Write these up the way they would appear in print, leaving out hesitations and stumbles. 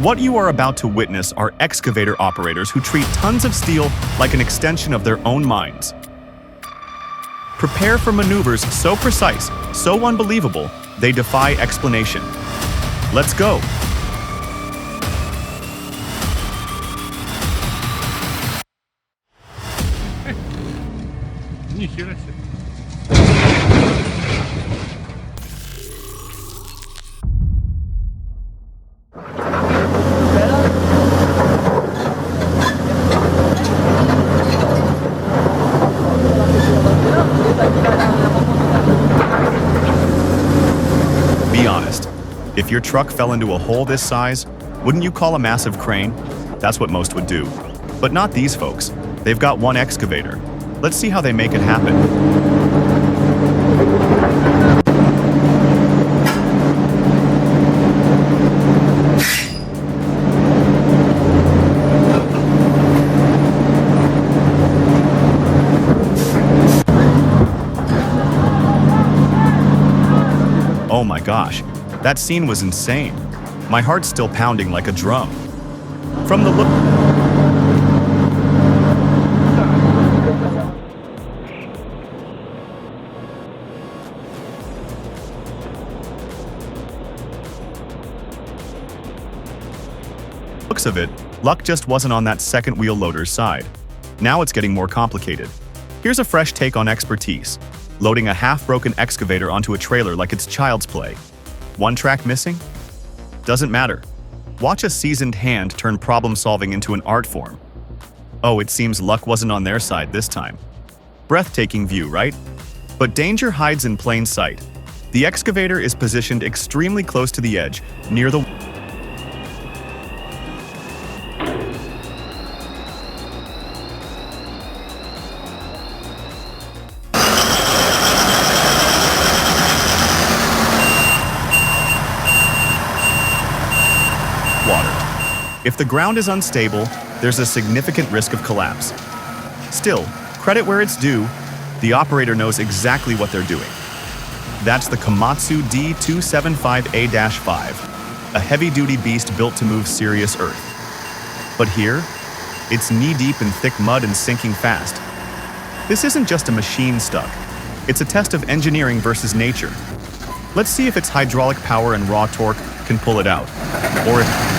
What you are about to witness are excavator operators who treat tons of steel like an extension of their own minds. Prepare for maneuvers so precise, so unbelievable, they defy explanation. Let's go! Нихера себе. Be honest. If your truck fell into a hole this size, wouldn't you call a massive crane? That's what most would do. But not these folks. They've got one excavator. Let's see how they make it happen. Oh my gosh, that scene was insane. My heart's still pounding like a drum. From the look... looks of it, luck just wasn't on that second wheel loader's side. Now it's getting more complicated. Here's a fresh take on expertise. Loading a half-broken excavator onto a trailer like it's child's play. One track missing? Doesn't matter. Watch a seasoned hand turn problem-solving into an art form. Oh, it seems luck wasn't on their side this time. Breathtaking view, right? But danger hides in plain sight. The excavator is positioned extremely close to the edge, near the... water. If the ground is unstable, there's a significant risk of collapse. Still, credit where it's due, the operator knows exactly what they're doing. That's the Komatsu D275A-5, a heavy-duty beast built to move serious earth. But here, it's knee-deep in thick mud and sinking fast. This isn't just a machine stuck. It's a test of engineering versus nature. Let's see if its hydraulic power and raw torque can pull it out. Or if...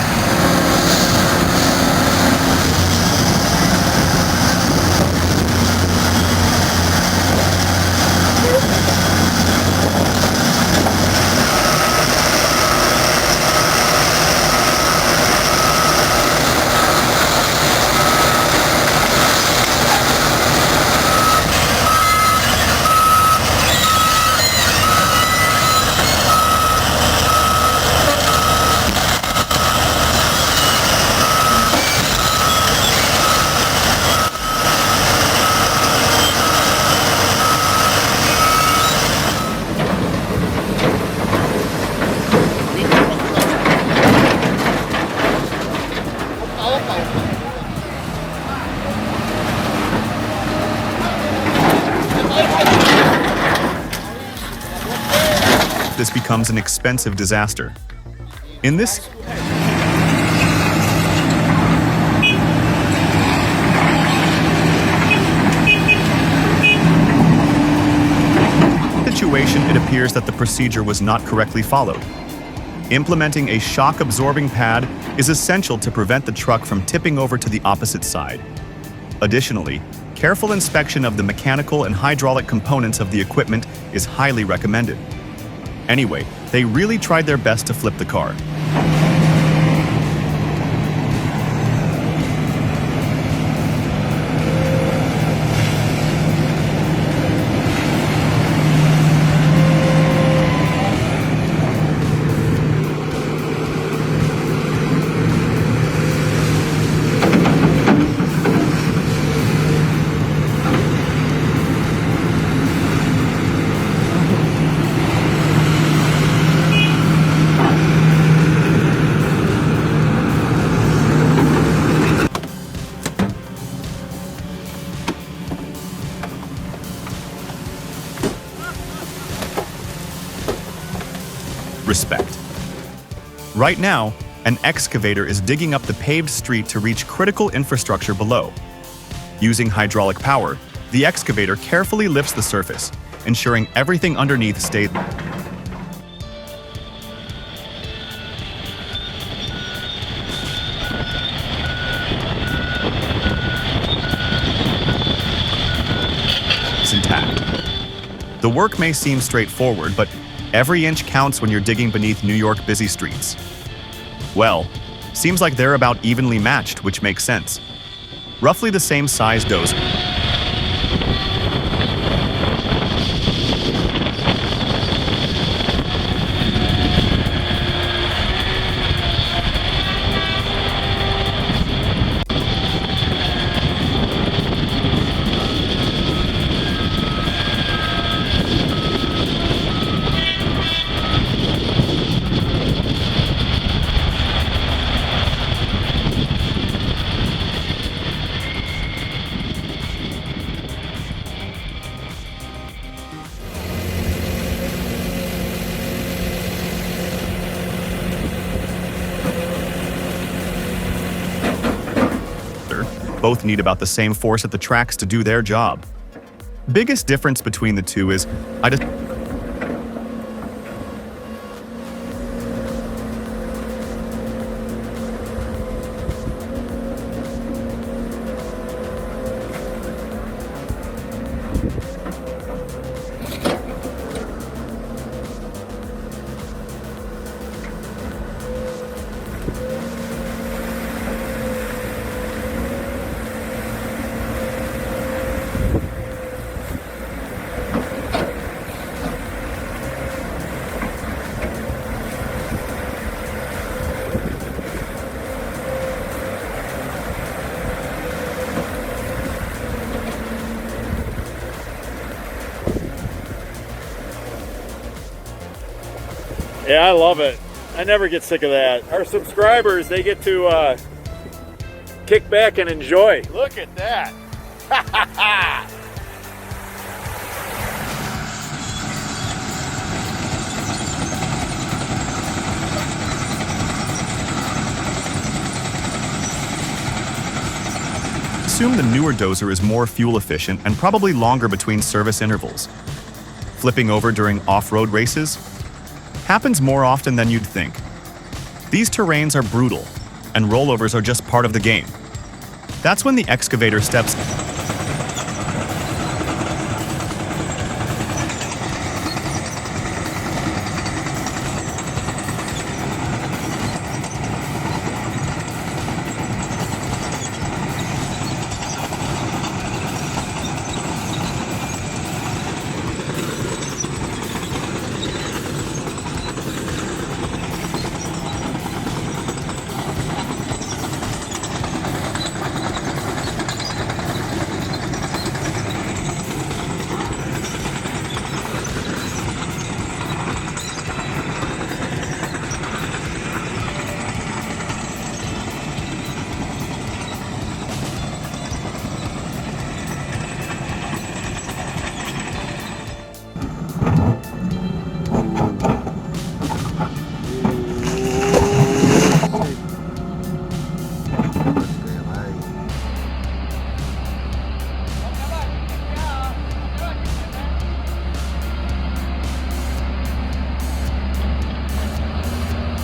this becomes an expensive disaster. In this situation, it appears that the procedure was not correctly followed. Implementing a shock-absorbing pad is essential to prevent the truck from tipping over to the opposite side. Additionally, careful inspection of the mechanical and hydraulic components of the equipment is highly recommended. Anyway, they really tried their best to flip the car. Respect. Right now, An excavator is digging up the paved street to reach critical infrastructure below. Using hydraulic power, the excavator carefully lifts the surface, ensuring everything underneath stays. Intact. The work may seem straightforward, but every inch counts when you're digging beneath New York busy streets. Well, seems like they're about evenly matched, which makes sense. Roughly the same size dozer. Both need about the same force at the tracks to do their job. Biggest difference between the two is Yeah, I love it. I never get sick of that. Our subscribers, they get to kick back and enjoy. Look at that. Assume the newer dozer is more fuel efficient and probably longer between service intervals. Flipping over during off-road races happens more often than you'd think. These terrains are brutal, and rollovers are just part of the game. That's when the excavator steps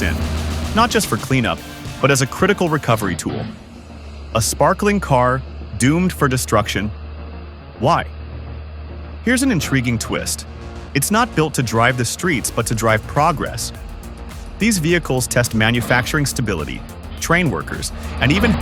in, not just for cleanup, but as a critical recovery tool. A sparkling car doomed for destruction. Why? Here's an intriguing twist. It's not built to drive the streets, but to drive progress. These vehicles test manufacturing stability, train workers, and even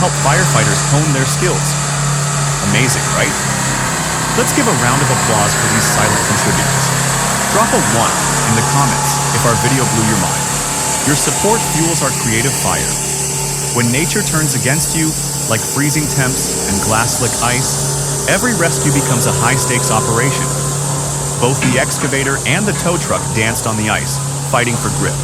help firefighters hone their skills. Amazing, right? Let's give a round of applause for these silent contributors. Drop a 1 in the comments if our video blew your mind. Your support fuels our creative fire. When nature turns against you, like freezing temps and glass-slick ice, every rescue becomes a high-stakes operation. Both the excavator and the tow truck danced on the ice, fighting for grip.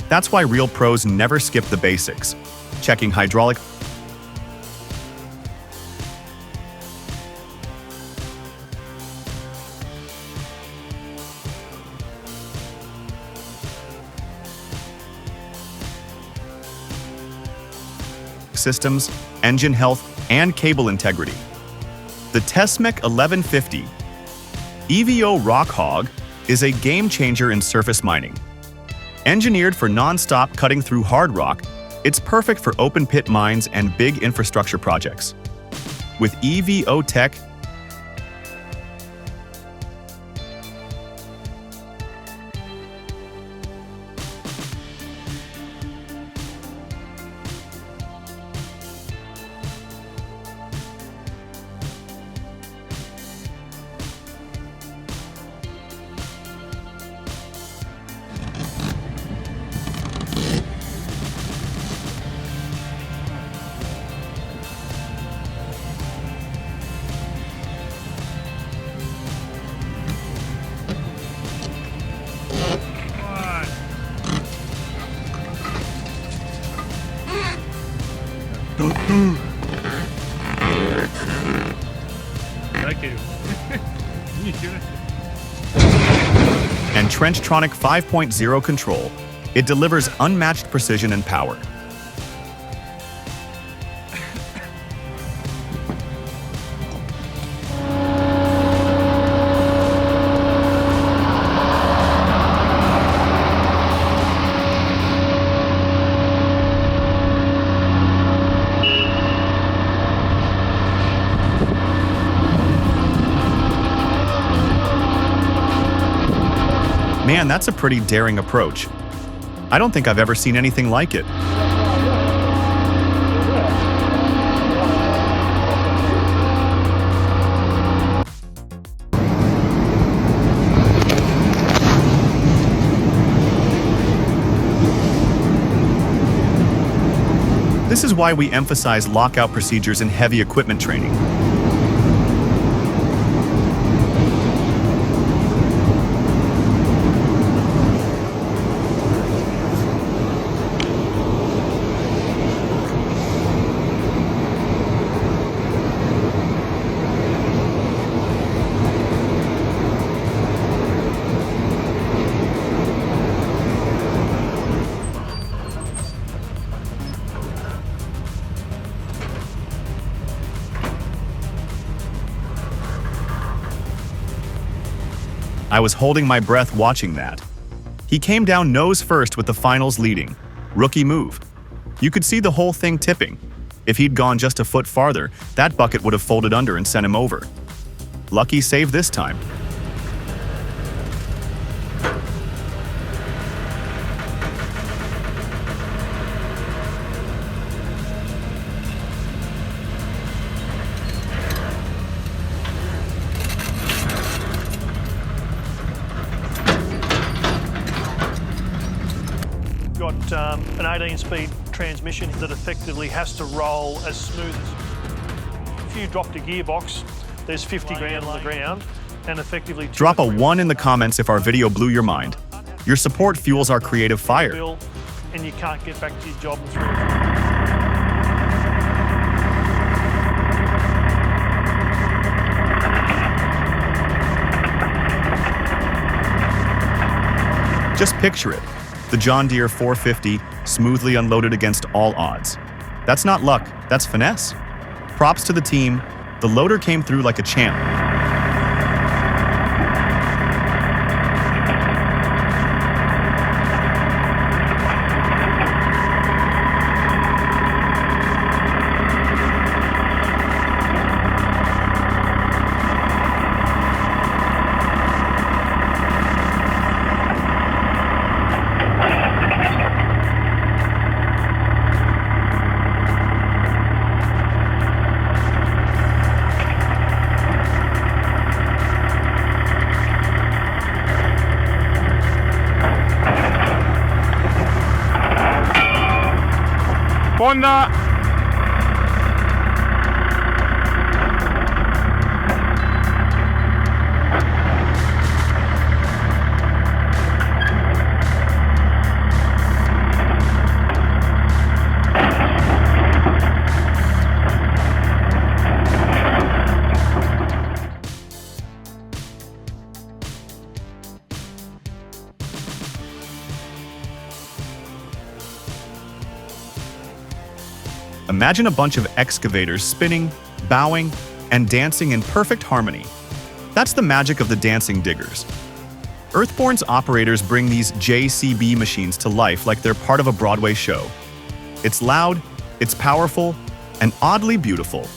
That's why real pros never skip the basics. Checking hydraulic systems, engine health, and cable integrity. The Tesmec 1150 EVO Rock Hog is a game changer in surface mining. Engineered for non-stop cutting through hard rock, it's perfect for open pit mines and big infrastructure projects. With EVO Tech, Thank you. and Trenchtronic 5.0 control. It delivers unmatched precision and power. Man, that's a pretty daring approach. I don't think I've ever seen anything like it. This is why we emphasize lockout procedures in heavy equipment training. I was holding my breath watching that. He came down nose first with the finals leading. Rookie move. You could see the whole thing tipping. If he'd gone just a foot farther, that bucket would have folded under and sent him over. Lucky save this time. Got an 18-speed transmission that effectively has to roll as smooth as... If you dropped a gearbox there's 50 grand on the ground, and effectively Drop a 1 in the comments if our video blew your mind. Your support fuels our creative fire. bill, and you can't get back to your job in 3 or 4 months. Just picture it. The John Deere 450 smoothly unloaded against all odds. That's not luck, that's finesse. Props to the team. The loader came through like a champ. Honda. Imagine a bunch of excavators spinning, bowing, and dancing in perfect harmony. That's the magic of the dancing diggers. Earthborn's operators bring these JCB machines to life like they're part of a Broadway show. It's loud, it's powerful, and oddly beautiful.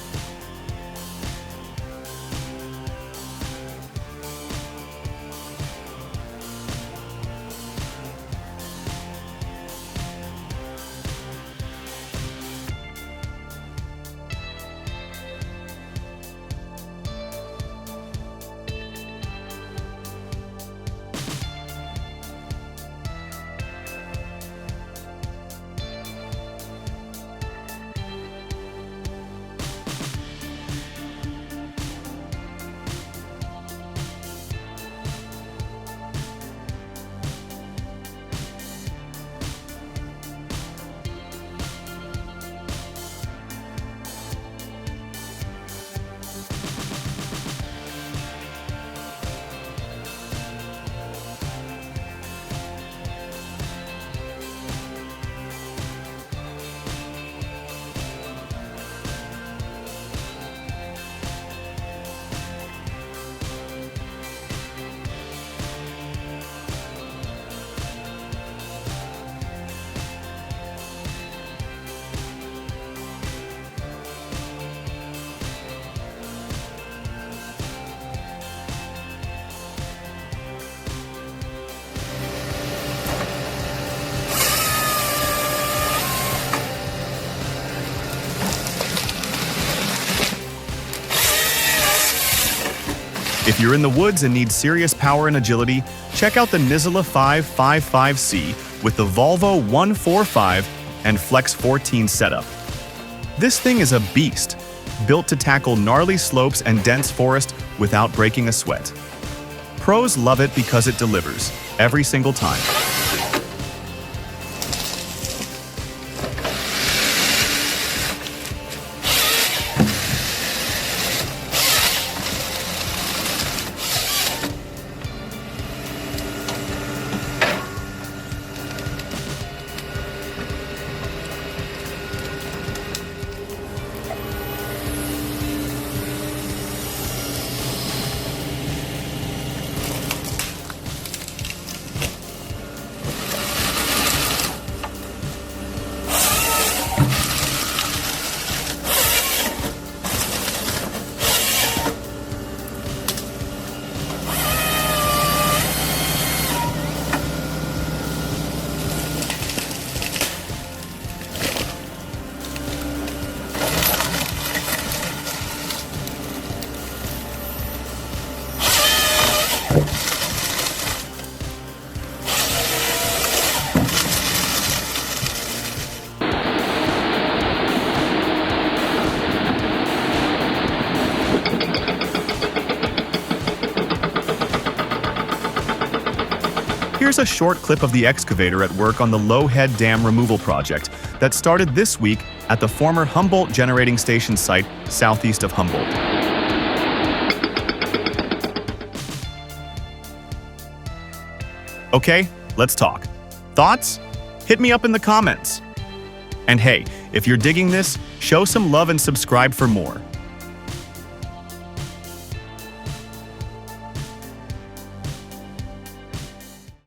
If you're in the woods and need serious power and agility, check out the Nizela 555C with the Volvo 145 and Flex 14 setup. This thing is a beast, built to tackle gnarly slopes and dense forest without breaking a sweat. Pros love it because it delivers, every single time. Here's a short clip of the excavator at work on the Lowhead Dam removal project that started this week at the former Humboldt Generating Station site southeast of Humboldt. Okay, let's talk. Thoughts? Hit me up in the comments. And hey, if you're digging this, show some love and subscribe for more.